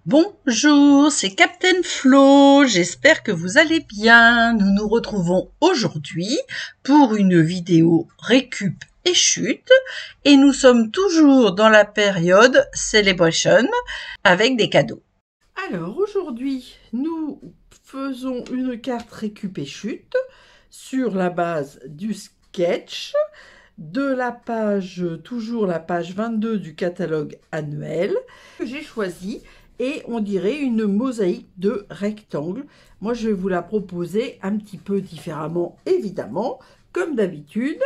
Bonjour, c'est Captain Flo, j'espère que vous allez bien. Nous nous retrouvons aujourd'hui pour une vidéo récup et chute et nous sommes toujours dans la période Celebration avec des cadeaux. Alors aujourd'hui, nous faisons une carte récup et chute sur la base du sketch de la page, toujours la page 22 du catalogue annuel que j'ai choisi, et on dirait une mosaïque de rectangles. Moi je vais vous la proposer un petit peu différemment, évidemment, comme d'habitude.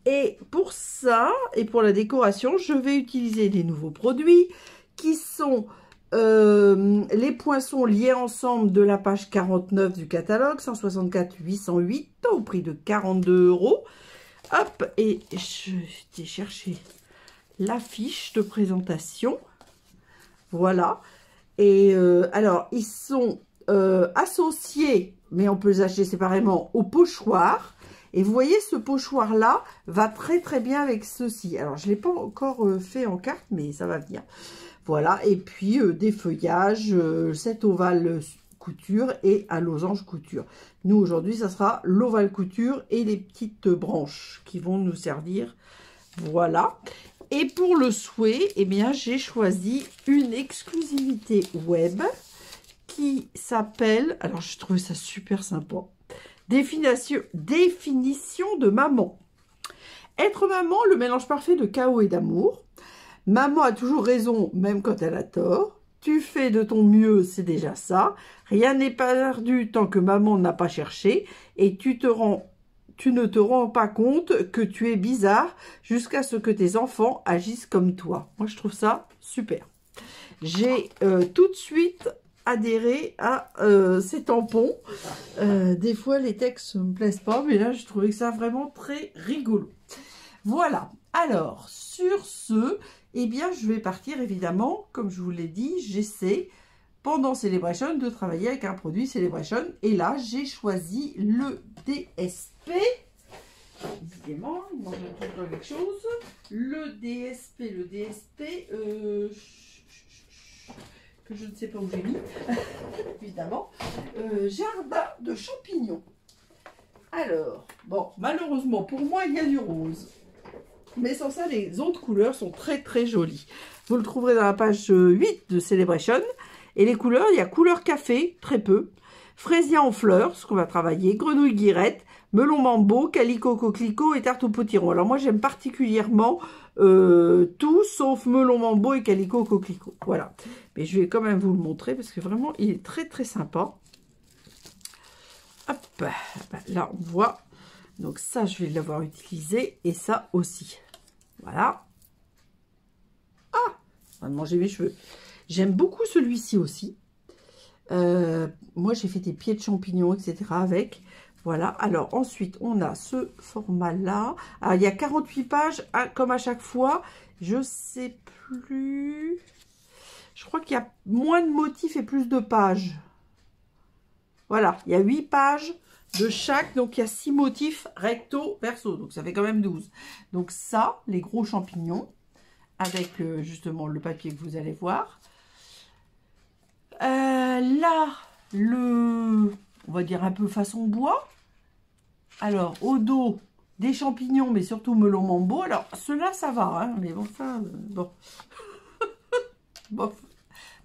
Et pour ça, et pour la décoration, je vais utiliser des nouveaux produits qui sont les poinçons liés ensemble de la page 49 du catalogue, 164 808 au prix de 42 €. Hop, et j'ai cherché la fiche de présentation. Voilà. Et alors, ils sont associés, mais on peut les acheter séparément, au pochoir. Et vous voyez, ce pochoir-là va très très bien avec ceci. Alors, je ne l'ai pas encore fait en carte, mais ça va venir. Voilà, et puis des feuillages, cet ovale couture et un losange couture. Nous, aujourd'hui, ça sera l'ovale couture et les petites branches qui vont nous servir. Voilà. Et pour le souhait, eh bien, j'ai choisi une exclusivité web qui s'appelle, alors je trouve ça super sympa, définition de maman. Être maman, le mélange parfait de chaos et d'amour. Maman a toujours raison, même quand elle a tort. Tu fais de ton mieux, c'est déjà ça. Rien n'est perdu tant que maman n'a pas cherché. Et tu ne te rends pas compte que tu es bizarre jusqu'à ce que tes enfants agissent comme toi. Moi, je trouve ça super. J'ai tout de suite adhéré à ces tampons. Des fois, les textes ne me plaisent pas, mais là, je trouvais ça vraiment très rigolo. Voilà. Alors, sur ce, eh bien, je vais partir, évidemment, comme je vous l'ai dit, j'essaie, pendant Celebration, de travailler avec un produit Celebration. Et là, j'ai choisi le DSP. Évidemment, il manque toujours quelque chose. Le DSP, que je ne sais pas où j'ai mis, évidemment. Jardin de champignons. Alors, bon, malheureusement, pour moi, il y a du rose. Mais sans ça, les autres couleurs sont très très jolies. Vous le trouverez dans la page 8 de Celebration. Et les couleurs, il y a couleur café, très peu. Fraisier en fleurs, ce qu'on va travailler. Grenouille guirette, melon mambo, calico coquelicot et tarte au potiron. Alors moi, j'aime particulièrement tout sauf melon mambo et calico coquelicot. Voilà. Mais je vais quand même vous le montrer parce que vraiment, il est très très sympa. Hop, là, on voit. Donc ça, je vais l'avoir utilisé et ça aussi. Voilà. Ah, on va manger mes cheveux. J'aime beaucoup celui-ci aussi. Moi, j'ai fait des pieds de champignons, etc. avec. Voilà. Alors, ensuite, on a ce format-là. Alors, il y a 48 pages, comme à chaque fois. Je sais plus. Je crois qu'il y a moins de motifs et plus de pages. Voilà. Il y a 8 pages de chaque, donc il y a 6 motifs recto verso, donc ça fait quand même 12. Donc ça, les gros champignons, avec justement le papier que vous allez voir. Là, on va dire un peu façon bois. Alors, au dos, des champignons, mais surtout melon mambo. Alors, ceux-là, ça va, hein, mais bon, ça, bon. Bof,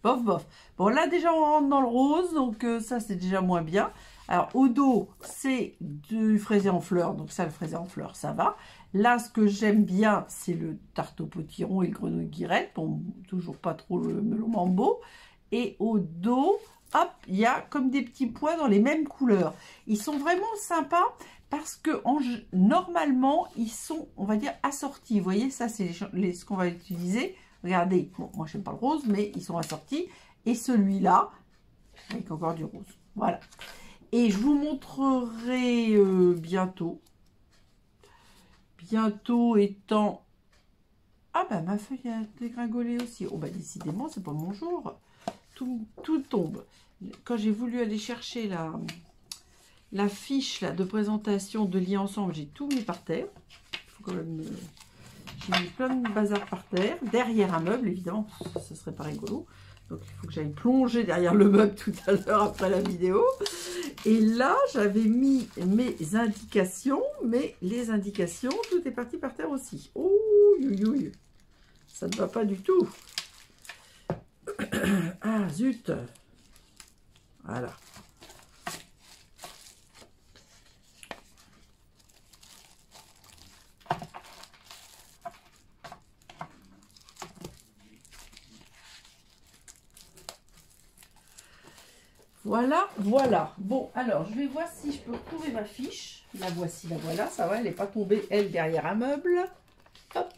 bof, bof. Bon, là, déjà, on rentre dans le rose, donc ça, c'est déjà moins bien. Alors, au dos, c'est du fraisier en fleurs. Donc, ça, le fraisier en fleurs, ça va. Là, ce que j'aime bien, c'est le tarte au potiron et le grenouille guirette. Bon, toujours pas trop le melon mambo. Et au dos, hop, il y a comme des petits pois dans les mêmes couleurs. Ils sont vraiment sympas parce que normalement, ils sont, on va dire, assortis. Vous voyez, ça, c'est ce qu'on va utiliser. Regardez, bon, moi, je n'aime pas le rose, mais ils sont assortis. Et celui-là, avec encore du rose. Voilà. Et je vous montrerai bientôt. Bientôt étant... Ah bah ma feuille a dégringolé aussi. Oh bah décidément, c'est pas mon jour. Tout tombe. Quand j'ai voulu aller chercher la fiche là, de présentation de liens ensemble, j'ai tout mis par terre. Faut quand même... j'ai mis plein de bazar par terre. Derrière un meuble, évidemment, ce serait pas rigolo. Donc il faut que j'aille plonger derrière le meuble tout à l'heure après la vidéo. Et là, j'avais mis mes indications, mais les indications, tout est parti par terre aussi. Oh, ça ne va pas du tout. Ah, zut. Voilà. Voilà, voilà. Bon, alors, je vais voir si je peux retrouver ma fiche. La voici, la voilà. Ça va, elle n'est pas tombée, elle, derrière un meuble. Hop.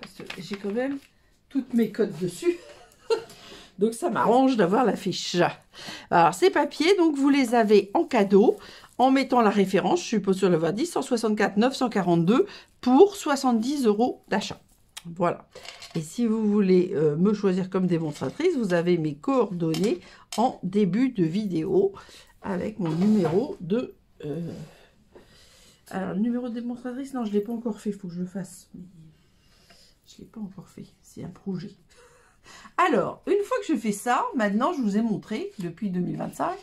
Parce que j'ai quand même toutes mes codes dessus. Donc, ça m'arrange d'avoir la fiche. Alors, ces papiers, donc, vous les avez en cadeau en mettant la référence, je suppose sur le voie 10, 164 942 pour 70 € d'achat. Voilà. Et si vous voulez me choisir comme démonstratrice, vous avez mes coordonnées en début de vidéo avec mon numéro de... Alors, le numéro de démonstratrice, non, je ne l'ai pas encore fait, il faut que je le fasse. Je ne l'ai pas encore fait, c'est un projet. Alors, une fois que je fais ça, maintenant, je vous ai montré, depuis 2025,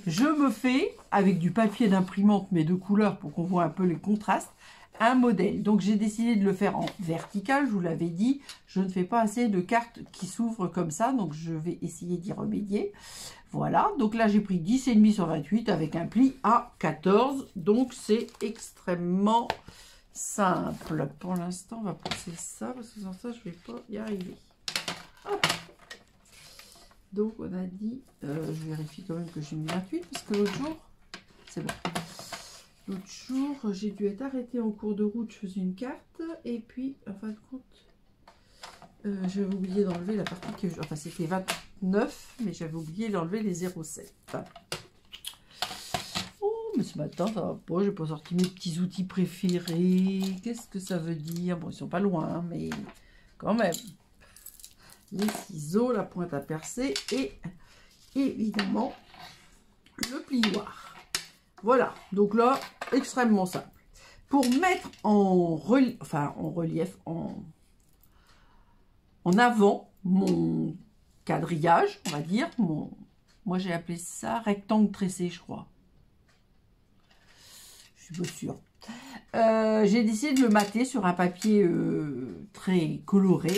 je me fais, avec du papier d'imprimante, mais de couleur, pour qu'on voit un peu les contrastes, un modèle. Donc, j'ai décidé de le faire en vertical, je vous l'avais dit. Je ne fais pas assez de cartes qui s'ouvrent comme ça, donc je vais essayer d'y remédier. Voilà, donc là, j'ai pris 10,5 sur 28 avec un pli à 14. Donc, c'est extrêmement simple. Pour l'instant, on va pousser ça, parce que sans ça, je ne vais pas y arriver. Hop. Donc, on a dit, je vérifie quand même que j'ai mis 28, parce que l'autre jour, c'est bon. L'autre jour, j'ai dû être arrêtée en cours de route, je faisais une carte, et puis, en fin de compte, j'avais oublié d'enlever la partie que... Enfin, c'était 29, mais j'avais oublié d'enlever les 0,7. Oh, mais ce matin, ça va pas, j'ai pas sorti mes petits outils préférés. Qu'est-ce que ça veut dire? Bon, ils sont pas loin, hein, mais quand même. Les ciseaux, la pointe à percer, et évidemment, le plioir. Voilà, donc là, extrêmement simple. Pour mettre en relief, en avant mon quadrillage, on va dire, moi j'ai appelé ça rectangle tressé, je crois. Je suis pas sûre. J'ai décidé de le mater sur un papier très coloré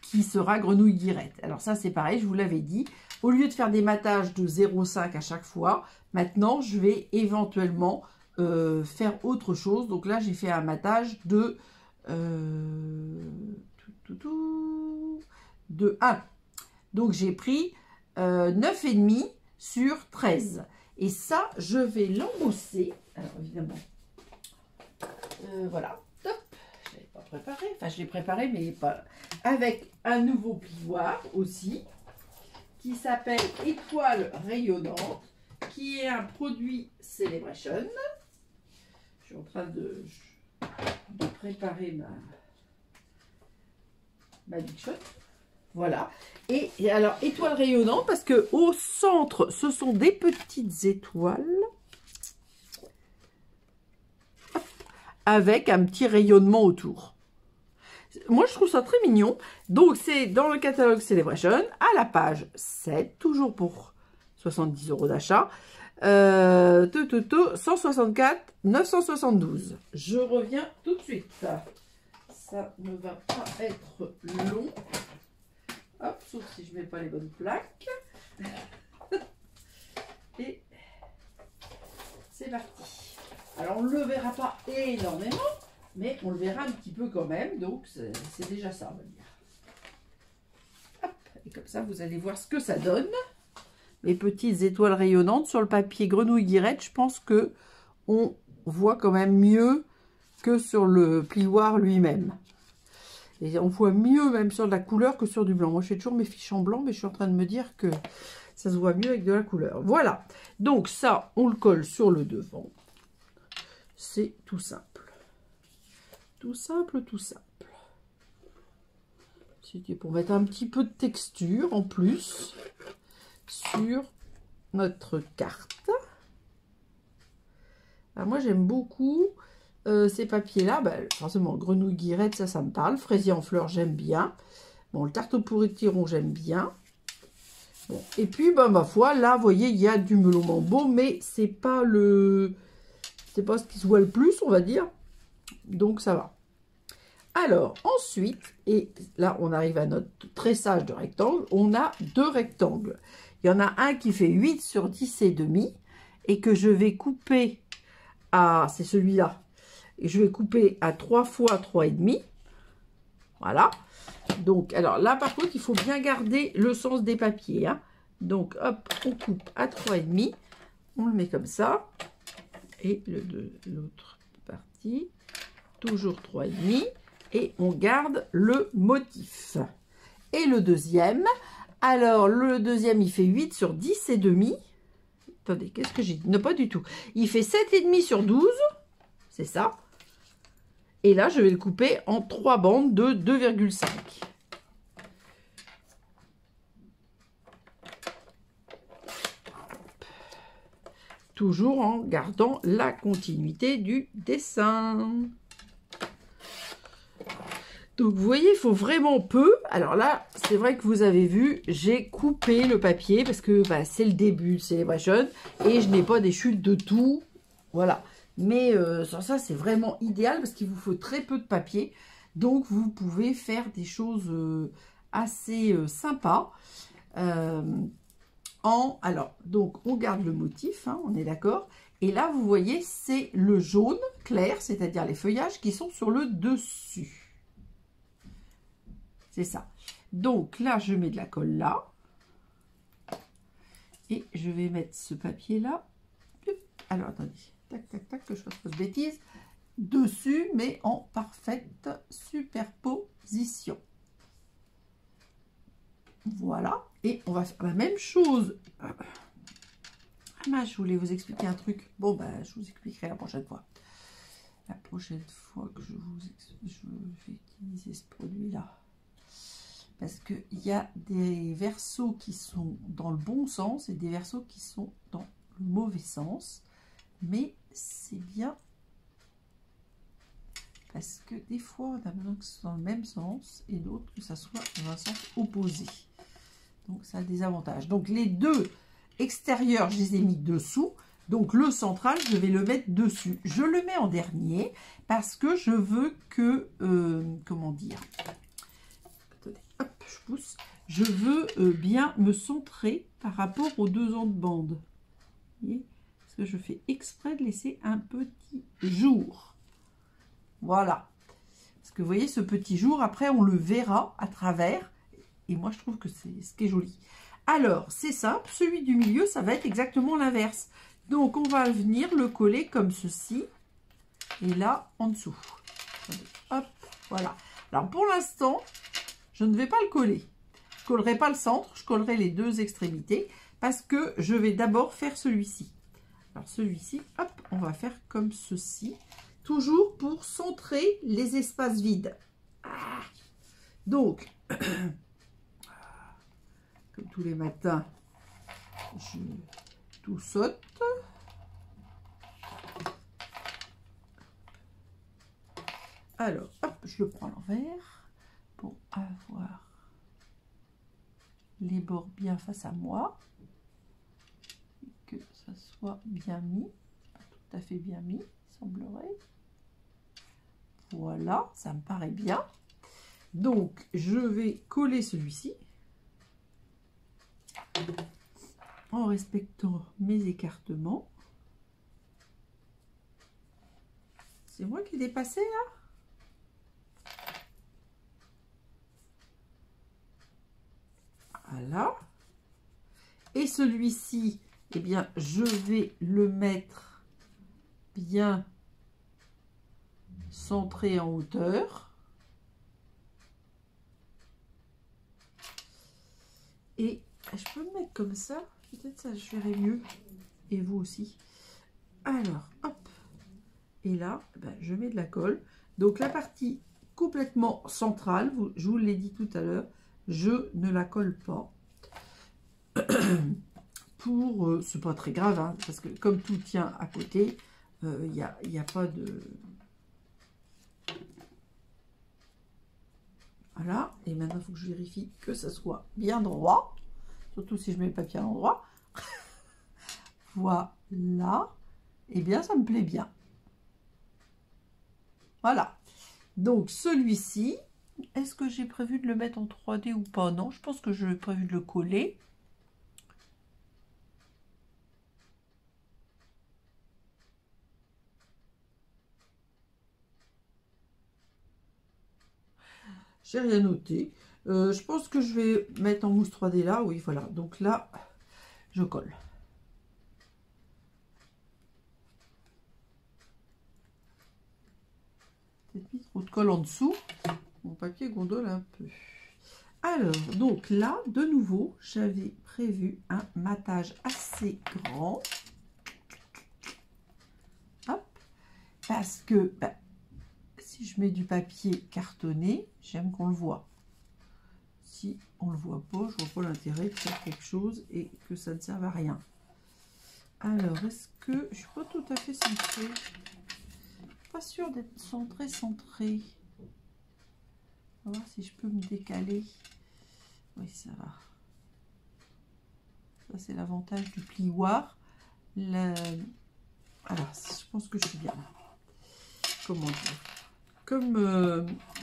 qui sera grenouille guirette. Alors ça, c'est pareil, je vous l'avais dit. Au lieu de faire des matages de 0,5 à chaque fois, maintenant, je vais éventuellement faire autre chose. Donc là, j'ai fait un matage de 1. Donc, j'ai pris 9,5 sur 13. Et ça, je vais l'embosser. Alors, évidemment, voilà. Top. Je ne l'avais pas préparé. Enfin, je l'ai préparé, mais pas... Avec un nouveau plioir aussi, qui s'appelle Étoile rayonnante, qui est un produit Celebration. Je suis en train de préparer ma Big Shot. Voilà. Et alors, étoile rayonnante, parce que au centre, ce sont des petites étoiles avec un petit rayonnement autour. Moi, je trouve ça très mignon. Donc, c'est dans le catalogue Celebration, à la page 7, toujours pour 70 € d'achat. 164 972. Je reviens tout de suite. Ça ne va pas être long. Hop, sauf si je ne mets pas les bonnes plaques. Et c'est parti. Alors, on ne le verra pas énormément, mais on le verra un petit peu quand même. Donc, c'est déjà ça, on va dire. Hop, et comme ça, vous allez voir ce que ça donne. Les petites étoiles rayonnantes sur le papier grenouille guirette, je pense que on voit quand même mieux que sur le plioir lui-même. Et on voit mieux même sur de la couleur que sur du blanc. Moi, je fais toujours mes fiches en blanc, mais je suis en train de me dire que ça se voit mieux avec de la couleur. Voilà. Donc ça, on le colle sur le devant. C'est tout simple. Tout simple, tout simple. C'était pour mettre un petit peu de texture en plus sur notre carte. Alors moi j'aime beaucoup ces papiers là, forcément grenouille guirette, ça me parle. Fraisier en fleurs, j'aime bien. Bon, le tarte au pourri de Tiron, j'aime bien. Bon. Et puis, ben, ma foi, là, vous voyez, il y a du melon mambo, mais c'est pas ce qui se voit le plus, on va dire. Donc, ça va. Alors, ensuite, et là, on arrive à notre tressage de rectangle. On a 2 rectangles. Il y en a un qui fait 8 sur 10 et demi et que je vais couper à... C'est celui-là. Et je vais couper à 3 fois 3 et demi. Voilà. Donc, alors là, par contre, il faut bien garder le sens des papiers. Hein. Donc, hop, on coupe à 3 et demi. On le met comme ça. Et l'autre partie, toujours 3 et demi. Et on garde le motif. Et le deuxième, alors le deuxième, il fait 8 sur 10 et demi. Attendez, qu'est-ce que j'ai dit? Non, pas du tout. Il fait 7 et demi sur 12. C'est ça. Et là, je vais le couper en 3 bandes de 2,5. Toujours en gardant la continuité du dessin. Donc, vous voyez, il faut vraiment peu. Alors là, c'est vrai que vous avez vu, j'ai coupé le papier parce que bah, c'est le début de Celebration et je n'ai pas des chutes de tout. Voilà. Mais sur ça, c'est vraiment idéal parce qu'il vous faut très peu de papier. Donc, vous pouvez faire des choses assez sympas. Alors, donc, on garde le motif, hein, on est d'accord. Et là, vous voyez, c'est le jaune clair, c'est-à-dire les feuillages qui sont sur le dessus. C'est ça. Donc là, je mets de la colle là. Et je vais mettre ce papier-là. Alors, attendez. Tac, tac, tac, que je fasse pas de bêtises. Dessus, mais en parfaite superposition. Voilà. Et on va faire la même chose. Ah, je voulais vous expliquer un truc. Bon, ben, je vous expliquerai la prochaine fois. La prochaine fois que je vais utiliser ce produit-là. Parce qu'il y a des versos qui sont dans le bon sens et des versos qui sont dans le mauvais sens. Mais c'est bien. Parce que des fois, on a besoin que ce soit dans le même sens et d'autres que ça soit dans un sens opposé. Donc, ça a des avantages. Donc, les deux extérieurs, je les ai mis dessous. Donc, le central, je vais le mettre dessus. Je le mets en dernier parce que je veux que... comment dire? Attendez, hop, je pousse. Je veux bien me centrer par rapport aux 2 autres bandes. Vous voyez? Parce que je fais exprès de laisser un petit jour. Voilà. Parce que vous voyez, ce petit jour, après, on le verra à travers. Et moi, je trouve que c'est ce qui est joli. Alors, c'est simple. Celui du milieu, ça va être exactement l'inverse. Donc, on va venir le coller comme ceci. Et là, en dessous. Hop, voilà. Alors, pour l'instant, je ne vais pas le coller. Je ne collerai pas le centre. Je collerai les 2 extrémités. Parce que je vais d'abord faire celui-ci. Alors, celui-ci, hop, on va faire comme ceci. Toujours pour centrer les espaces vides. Ah. Donc, comme tous les matins, je tout saute. Alors, hop, je le prends à l'envers pour avoir les bords bien face à moi. Et que ça soit bien mis. Pas tout à fait bien mis, semblerait. Voilà, ça me paraît bien. Donc, je vais coller celui-ci en respectant mes écartements. C'est moi qui ai dépassé là? Voilà. Et celui-ci, eh bien, je vais le mettre bien centré en hauteur. Et je peux me mettre comme ça. Peut-être ça, je verrai mieux. Et vous aussi. Alors, hop. Et là, ben, je mets de la colle. Donc, la partie complètement centrale, je vous l'ai dit tout à l'heure, je ne la colle pas. C'est pas très grave, hein, parce que comme tout tient à côté, il n'y a pas de... Voilà. Et maintenant, il faut que je vérifie que ça soit bien droit. surtout si je mets le papier à l'endroit. Voilà. Eh bien, ça me plaît bien. Voilà. Donc, celui-ci, est-ce que j'ai prévu de le mettre en 3D ou pas? Non, je pense que j'ai prévu de le coller. J'ai rien noté. Je pense que je vais mettre en mousse 3D là. Oui, voilà. Donc là, je colle. Peut-être mis trop de colle en dessous. Mon papier gondole un peu. Alors, donc là, de nouveau, j'avais prévu un matage assez grand. Hop. Parce que bah, si je mets du papier cartonné, j'aime qu'on le voit. Si on ne le voit pas, je vois pas l'intérêt de faire quelque chose et que ça ne serve à rien. Alors, est-ce que je suis pas tout à fait centrée? Pas sûre d'être centrée. On va voir si je peux me décaler. Oui, ça va. Ça, c'est l'avantage du plioir. Alors, je pense que je suis bien. Comment dire? Comme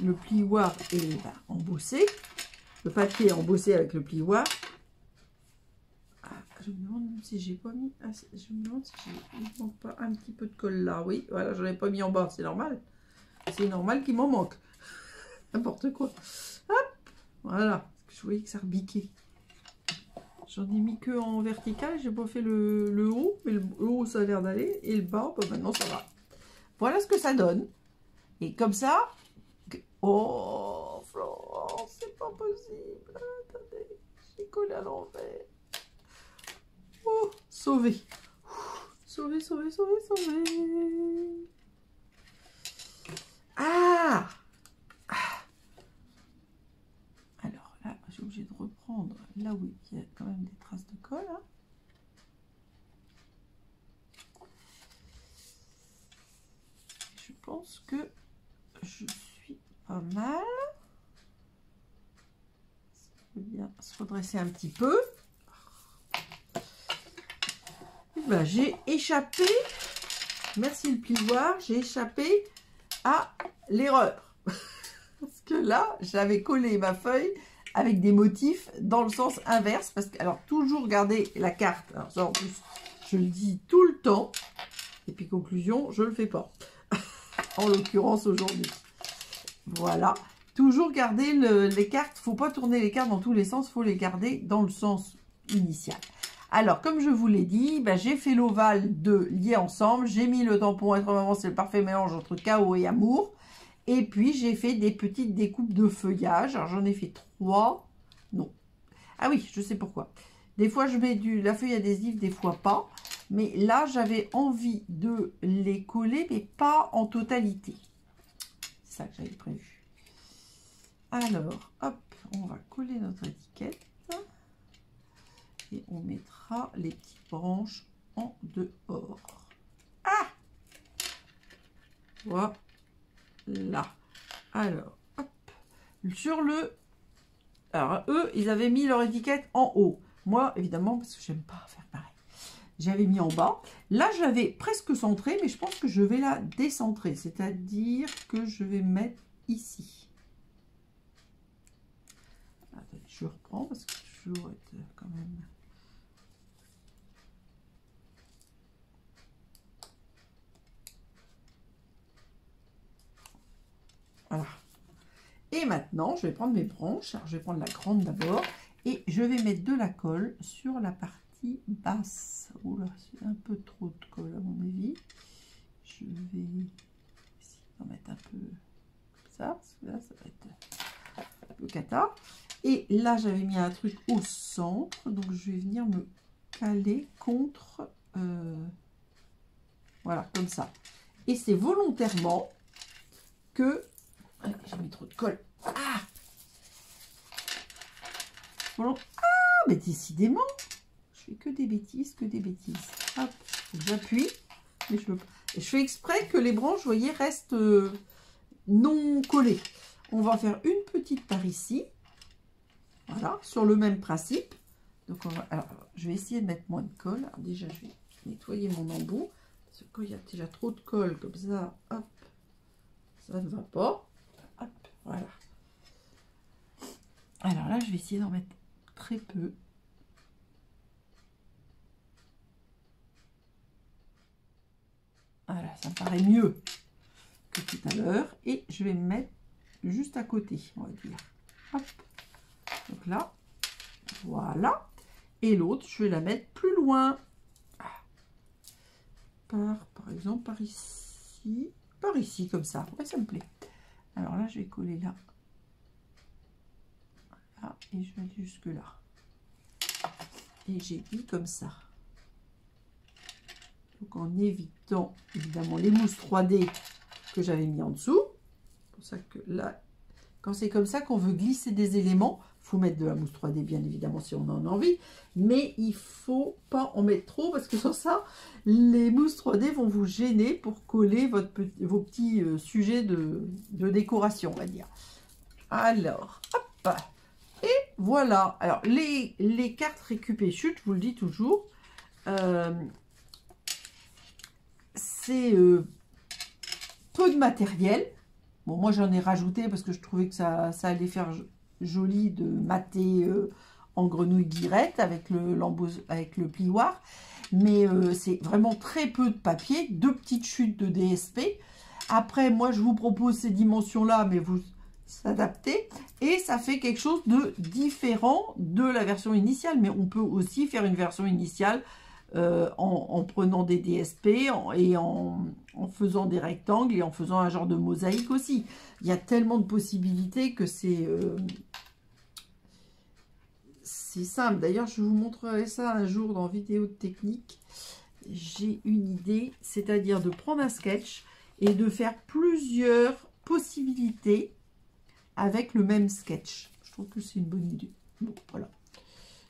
le plioir est embossé, le papier est embossé avec le plioir. Ah, je me demande si j'ai pas mis. Je me demande si il ne manque pas un petit peu de colle là. Oui, voilà, j'en ai pas mis en bas, c'est normal. C'est normal qu'il m'en manque. N'importe quoi. Hop, voilà. Parce que je voyais que ça rebiquait. J'en ai mis que en vertical, j'ai pas fait le haut, mais le haut ça a l'air d'aller. Et le bas, bah, maintenant ça va. Voilà ce que ça donne. Et comme ça. Oh, Florence, c'est pas possible. Attendez, j'ai collé à l'envers. Oh, sauvé. Sauvé. Ah! Alors là, j'ai obligé de reprendre là où il y a quand même des traces de colle. Hein. Je pense que je suis pas mal. Ça peut bien se redresser un petit peu. Ben, j'ai échappé, merci le plioir, j'ai échappé à l'erreur. Parce que là, j'avais collé ma feuille avec des motifs dans le sens inverse. Parce que, alors, toujours garder la carte. Alors ça, en plus, je le dis tout le temps. Et puis, conclusion, je ne le fais pas. En l'occurrence, aujourd'hui. Voilà. Toujours garder les cartes. Il ne faut pas tourner les cartes dans tous les sens. Il faut les garder dans le sens initial. Alors, comme je vous l'ai dit, j'ai fait l'ovale de lier ensemble. J'ai mis le tampon être maman, c'est le parfait mélange entre chaos et amour. Et puis, j'ai fait des petites découpes de feuillage. Alors, j'en ai fait 3. Non. Ah oui, je sais pourquoi. Des fois, je mets la feuille adhésive, des fois pas. Mais là, j'avais envie de les coller, mais pas en totalité. C'est ça que j'avais prévu. Alors, hop, on va coller notre étiquette. Et on mettra les petites branches en dehors. Ah! Voilà. Alors, hop. Sur le... Alors, eux, ils avaient mis leur étiquette en haut. Moi, évidemment, parce que j'aime pas faire pareil. J'avais mis en bas. Là, je l'avais presque centrée, mais je pense que je vais la décentrer. C'est-à-dire que je vais mettre ici. Attends, je reprends parce que je dois être quand même... Voilà. Et maintenant, je vais prendre mes branches. Alors, je vais prendre la grande d'abord. Et je vais mettre de la colle sur la partie basse. Oula, c'est un peu trop de colle à mon avis. Je vais essayer d'en mettre un peu comme ça. Parce que là, ça va être un peu cata. Et là, j'avais mis un truc au centre. Donc, je vais venir me caler contre... voilà, comme ça. Et c'est volontairement que... J'ai mis trop de colle. Ah, bon. Ah, mais décidément, je fais que des bêtises, Hop, j'appuie. Mais je fais exprès que les branches, vous voyez, restent non collées. On va faire une petite par ici. Voilà, sur le même principe. Donc alors, je vais essayer de mettre moins de colle. Alors, déjà, je vais nettoyer mon embout. Parce que quand il y a déjà trop de colle comme ça, hop, ça ne va pas. Hop, voilà. Alors là, je vais essayer d'en mettre très peu. Voilà, ça me paraît mieux que tout à l'heure. Et je vais me mettre juste à côté, on va dire. Hop. Donc là, voilà. Et l'autre, je vais la mettre plus loin. Par exemple, par ici, comme ça. Ouais, ça me plaît. Alors là, je vais coller là. Voilà, et je vais aller jusque là. Et j'ai mis comme ça. Donc en évitant évidemment les mousses 3D que j'avais mis en dessous. C'est pour ça que là, quand c'est comme ça qu'on veut glisser des éléments, il faut mettre de la mousse 3D bien évidemment si on en a envie. Mais il ne faut pas en mettre trop parce que sans ça, les mousses 3D vont vous gêner pour coller vos petits sujets de décoration, on va dire. Alors, hop. Et voilà. Alors, les cartes récup et chute, je vous le dis toujours, c'est peu de matériel. Bon, moi, j'en ai rajouté parce que je trouvais que ça allait faire joli de mater en grenouille guirette avec le plioir. Mais c'est vraiment très peu de papier, 2 petites chutes de DSP. Après, moi, je vous propose ces dimensions-là, mais vous s'adaptez. Et ça fait quelque chose de différent de la version initiale. Mais on peut aussi faire une version initiale en prenant des DSP et en faisant des rectangles et en faisant un genre de mosaïque aussi. Il y a tellement de possibilités que c'est simple. D'ailleurs, je vous montrerai ça un jour dans vidéo de technique. J'ai une idée, c'est-à-dire de prendre un sketch et de faire plusieurs possibilités avec le même sketch. Je trouve que c'est une bonne idée. Bon, voilà.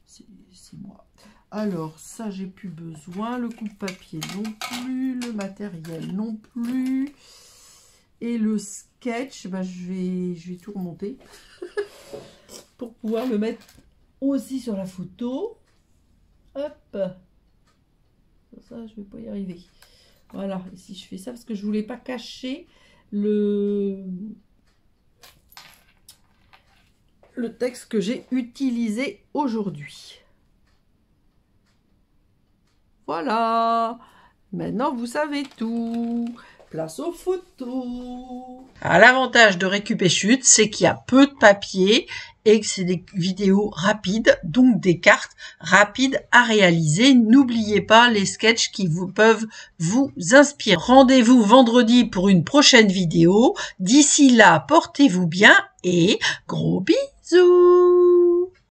C'est moi. Alors, ça, j'ai plus besoin. Le coupe-papier non plus. Le matériel non plus. Et le sketch, bah, je vais tout remonter pour pouvoir le mettre aussi sur la photo. Hop. Ça, je vais pas y arriver. Voilà. Et si je fais ça, parce que je voulais pas cacher le texte que j'ai utilisé aujourd'hui. Voilà, maintenant vous savez tout. Place aux photos. L'avantage de Récup et Chute, c'est qu'il y a peu de papier et que c'est des vidéos rapides, donc des cartes rapides à réaliser. N'oubliez pas les sketchs qui peuvent vous inspirer. Rendez-vous vendredi pour une prochaine vidéo. D'ici là, portez-vous bien et gros bisous.